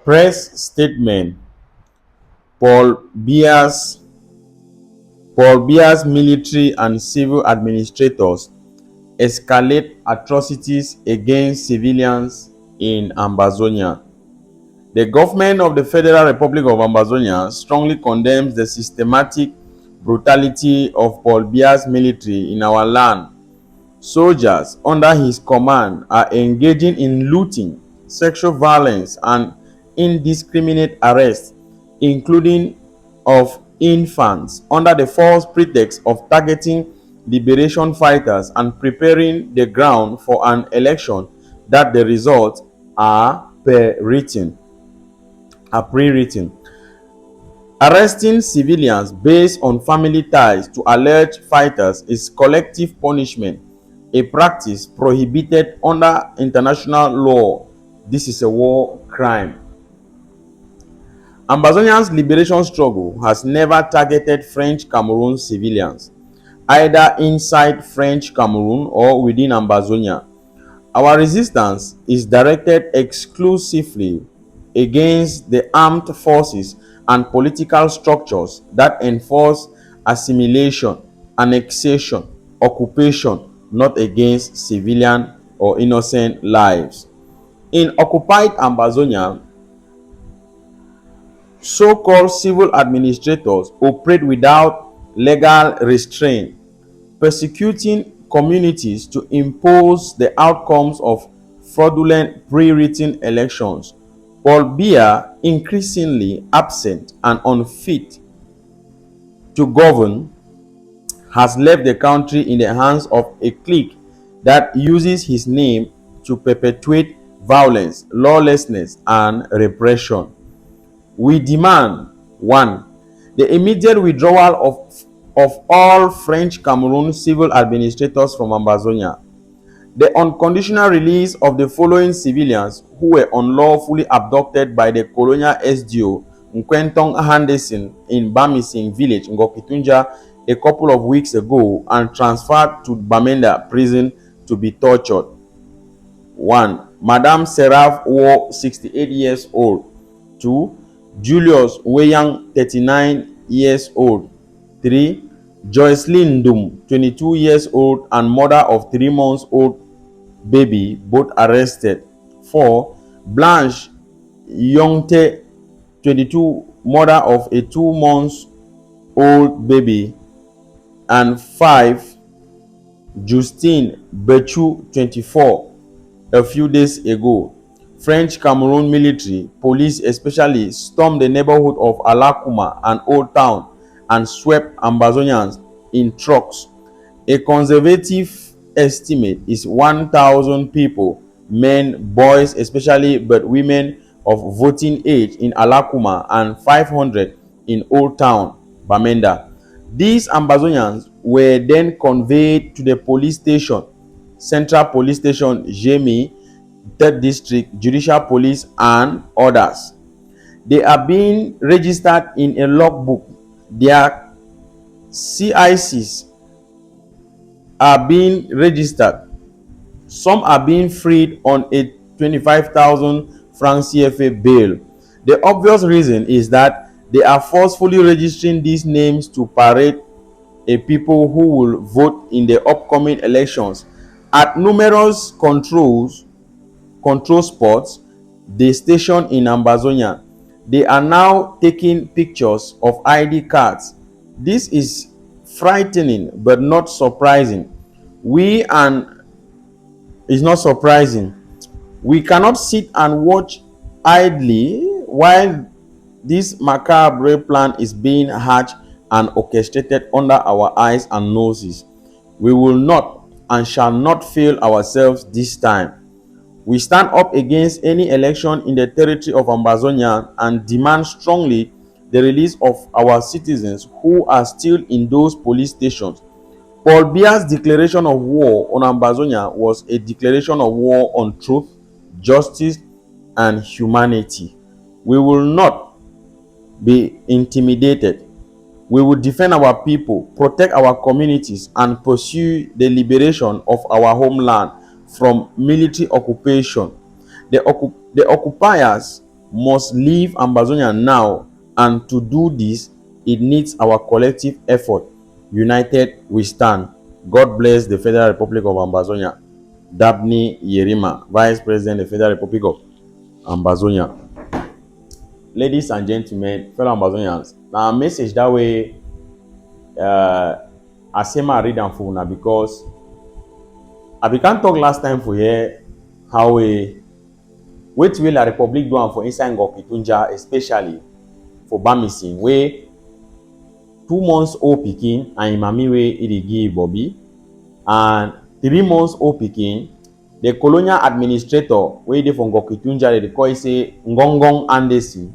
Press statement: Paul Biya's military and civil administrators escalate atrocities against civilians in Ambazonia. The government of the Federal Republic of Ambazonia strongly condemns the systematic brutality of Paul Biya's military in our land. Soldiers under his command are engaging in looting, sexual violence, and indiscriminate arrests, including of infants, under the false pretext of targeting liberation fighters and preparing the ground for an election that the results are pre-written. Arresting civilians based on family ties to alleged fighters is collective punishment, a practice prohibited under international law. This is a war crime. Ambazonia's liberation struggle has never targeted French Cameroon civilians, either inside French Cameroon or within Ambazonia. Our resistance is directed exclusively against the armed forces and political structures that enforce assimilation, annexation, occupation, not against civilian or innocent lives. In occupied Ambazonia, so-called civil administrators operate without legal restraint, persecuting communities to impose the outcomes of fraudulent pre-written elections. Paul Biya, increasingly absent and unfit to govern, has left the country in the hands of a clique that uses his name to perpetuate violence, lawlessness, and repression. We demand: 1. The immediate withdrawal of all French Cameroon civil administrators from Ambazonia. The unconditional release of the following civilians who were unlawfully abducted by the colonial SDO Nkwentong Henderson in Bamising village, Ngokitunja, a couple of weeks ago and transferred to Bamenda prison to be tortured. 1. Madame Seraph Wo, 68 years old. 2. Julius Weyang, 39 years old. 3. Joycelyn Dum, 22 years old and mother of 3 months old baby, both arrested. 4. Blanche Yongte, 22, mother of a 2 months old baby. And 5. Justine Bechu, 24, a few days ago. French Cameroon military police especially stormed the neighborhood of Alakuma and Old Town and swept Ambazonians in trucks. A conservative estimate is 1,000 people, men, boys especially, but women of voting age in Alakuma and 500 in Old Town, Bamenda. These Ambazonians were then conveyed to the police station, Central Police Station, Yerima, 3rd District, Judicial Police, and others. They are being registered in a logbook. Their CICs are being registered. Some are being freed on a 25,000 francs CFA bail. The obvious reason is that they are forcefully registering these names to parade a people who will vote in the upcoming elections at numerous control spots they station in Ambazonia. They are now taking pictures of ID cards. This is frightening but not surprising. It's not surprising. We cannot sit and watch idly while this macabre plan is being hatched and orchestrated under our eyes and noses. We will not and shall not fail ourselves this time. We stand up against any election in the territory of Ambazonia and demand strongly the release of our citizens who are still in those police stations. Paul Biya's declaration of war on Ambazonia was a declaration of war on truth, justice, and humanity. We will not be intimidated. We will defend our people, protect our communities, and pursue the liberation of our homeland from military occupation. The occupiers must leave Ambazonia now, and to do this, it needs our collective effort. United we stand. God bless the Federal Republic of Ambazonia. Dabney Yerima, Vice President of the Federal Republic of Ambazonia. Ladies and gentlemen, fellow Ambazonians, now a message that way I say my read and for now because I began talk last time for here how we wait will la Republic do am for inside Ngokitunja, especially for Bamisin, where 2 months old pikin and imami wey e dey give Bobby, and 3 months old pikin, the colonial administrator wey dey for Ngokitunja dey call say Ngongong Andesi.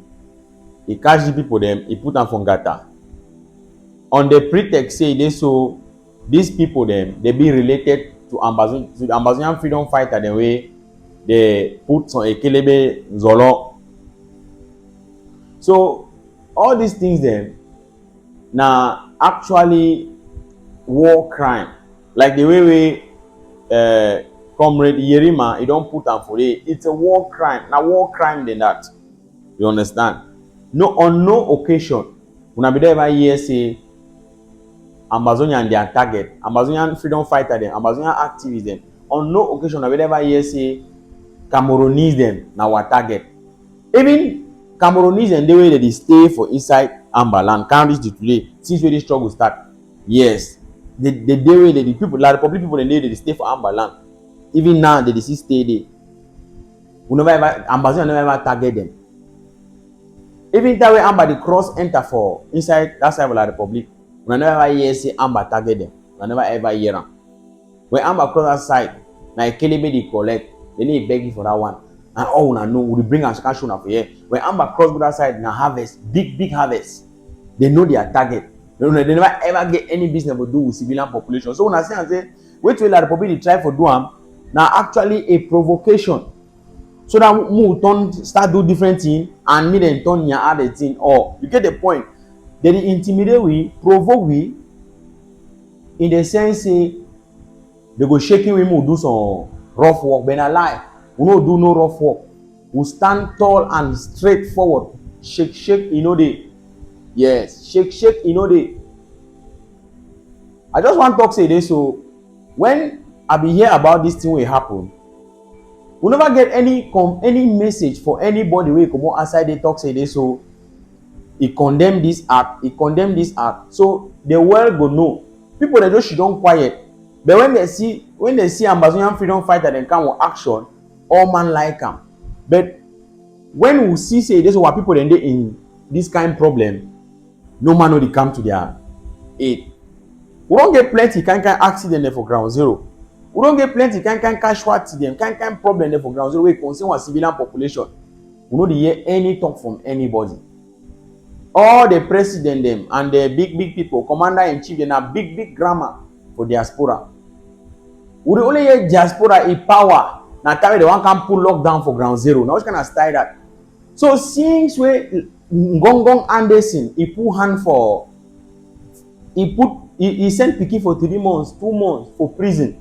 He catch the people them, he put them for Ngata. On the pretext say they so these people them they be related to Ambazonian freedom fighter the way they put some Ekelebe Zolo. So all these things them now actually war crime. Like the way we comrade Yerima, he don't put them for it. It's a war crime. Now war crime than that. You understand? No, on no occasion, when I be there ever hear say Ambazonia and their target, Ambazonian freedom fighter them, Ambazonian activists them. On no occasion, I be there ever hear say Cameroonese them now our target. Even Cameroonese and the way that they stay for inside Ambaland can't reach the today since where the struggle start. Yes, the way that the people, like the public people, they stay for Ambaland. Even now, they still stay there. We never ever Ambazonia never ever target them. Even that way, Amba the cross enter for inside that side of the Republic. We never ever hear say Amba target them. We never ever hear them. When Amba cross that side, now Kelebe they collect. They need begging for that one. And all we know, we bring us cash on for here. When Amba cross that side, now harvest, big harvest. They know their target. They never ever get any business to do with civilian population. So when I say, wait till the Republic they try for do them, now actually a provocation. So that we turn start do different thing and me then turn your other thing. Or you get the point. They intimidate we, provoke we, in the sense say they go shaking we do some rough work. But I lie, we don't do no rough work. We stand tall and straightforward. Shake, you know they. Yes, shake, you know they. I just want to talk say this. So when I be hear about this thing will happen, we never get any message for anybody wey come outside they talk say this. So he condemn this act, so the world go know. People they just don't quiet, but when they see Ambazonian freedom fighter then come with action, all man like them. But when we see say this what people then they in this kind of problem, no man will come to their aid. We don't get plenty kind accident there for ground zero. We don't get plenty kind casualty them, kind problem there for ground zero. We concern our civilian population. We don't hear any talk from anybody. All the president them and the big people, commander in chief, they have big grammar for diaspora. We only hear diaspora in power. Now time the one can pull lockdown for ground zero. Now which kind of style that? So since we Ngongong Anderson, he put hand for, he sent Piki for 3 months, 2 months for prison.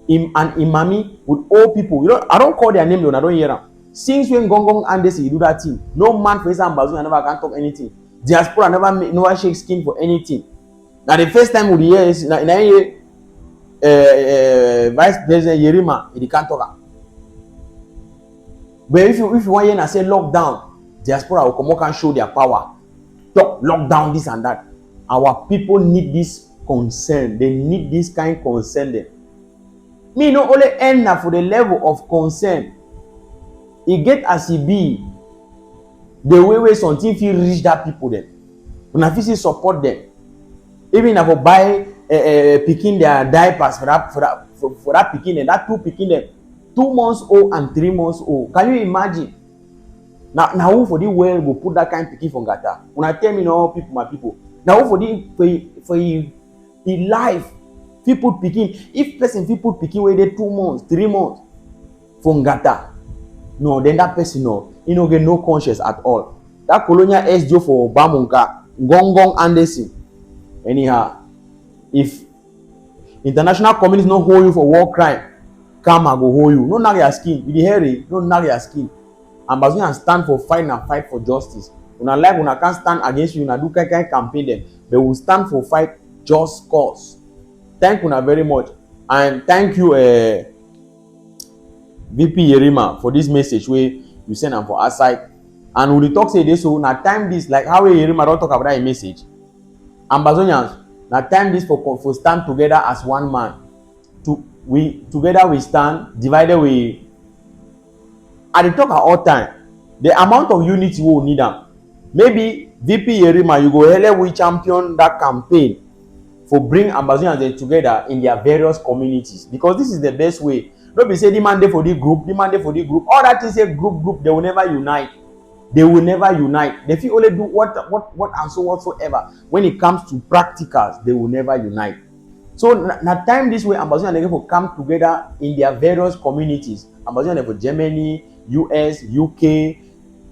And Imami with old people. You know, I don't call their name though, I don't hear them. Since when Ngongong Anderson he do that thing, no man for Ambazonia never can talk anything. Diaspora never shake skin for anything. Now the first time we hear is Vice President Yerima, he can't talk. But if you want to say lockdown, diaspora will come out and show their power. Talk lockdown, this and that. Our people need this concern. They need this kind of concern. Them. Me no only end up for the level of concern. It get as it be. The way something feel reach that people then. When I feel support them. Even if I buy picking their diapers for that picking and that 2 picking them 2 months old and 3 months old. Can you imagine? Now who for the world will put that kind of picking from Gata? When I tell me no people, my people. Now who for the life, people picking. If person people picking where they 2 months, 3 months from Gata, no, then that person no, he no get no conscience at all. That colonial SDO for Bamunka, Ngongong Anderson. Anyhow, if international communities no hold you for war crime, come and go hold you. No nag your skin. With the hairy, no nag your skin. Ambazonians stand for fight and fight for justice. Una like una can't stand against you, una do kind campaign them, but we stand for fight just cause. Thank una very much, and thank you VP Yerima for this message where you send am for our side. And we talk say this, so na time this, like how Yerima don't talk about that message. Ambazonians, na time this for stand together as one man. Together we stand, divided we. I dey talk at all time. The amount of unity we will need am. Maybe VP Yerima, you go help we champion that campaign for bring Ambazonians together in their various communities, because this is the best way. Don't be say the man dey for the group, the man dey for the group. All that is a group, they will never unite. They will never unite. They feel only do what and so whatsoever. When it comes to practicals, they will never unite. So na time this way, Ambazonia for come together in their various communities. Ambazonia for Germany, US, UK,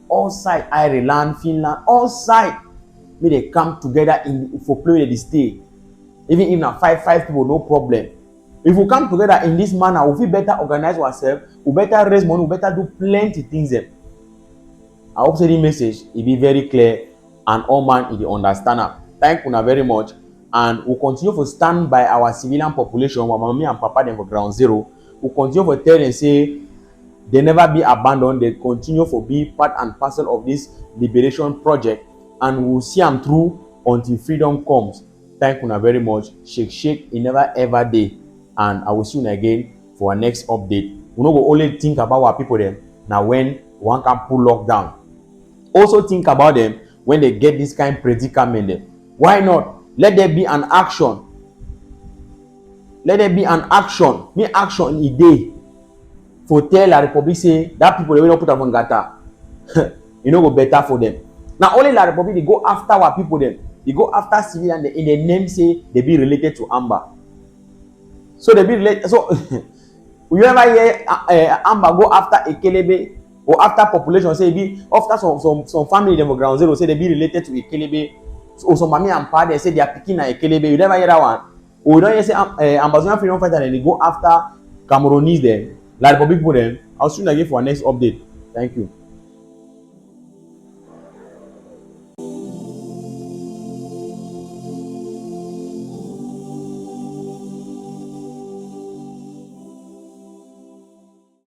all side, Ireland, Finland, all side. May they come together for play the stay. Even if na five people, no problem. If we come together in this manner, we feel better organize ourselves, we better raise money, we better do plenty things there. I hope the message it be very clear and all man it understand. Thank you very much, and we'll continue to stand by our civilian population. While mommy and papa them for ground zero, we'll continue to tell and say they never be abandoned. They continue to be part and parcel of this liberation project, and we'll see them through until freedom comes. Thank you very much. Shake it never ever day, and I will see you again for our next update. We no go only think about our people then. Now when one can pull lockdown, also think about them when they get this kind of predicament. Why not? Let there be an action. Let there be an action. Me action in a day for tell La Republic say that people they will not put up on gata. You know go better for them. Now only La Republic they go after our people them. They go after civilian in the name say they be related to Amba. So they be related. So you ever hear Amba go after Ekelebe or after population say be after some family them ground zero say they be related to Ekelebe. So some mommy and pa they say they are picking at Ekelebe. You never hear that one? Or you don't hear say Ambazonia freedom fighter and they go after Cameroonese them, La Republic for them. I'll soon again for our next update. Thank you.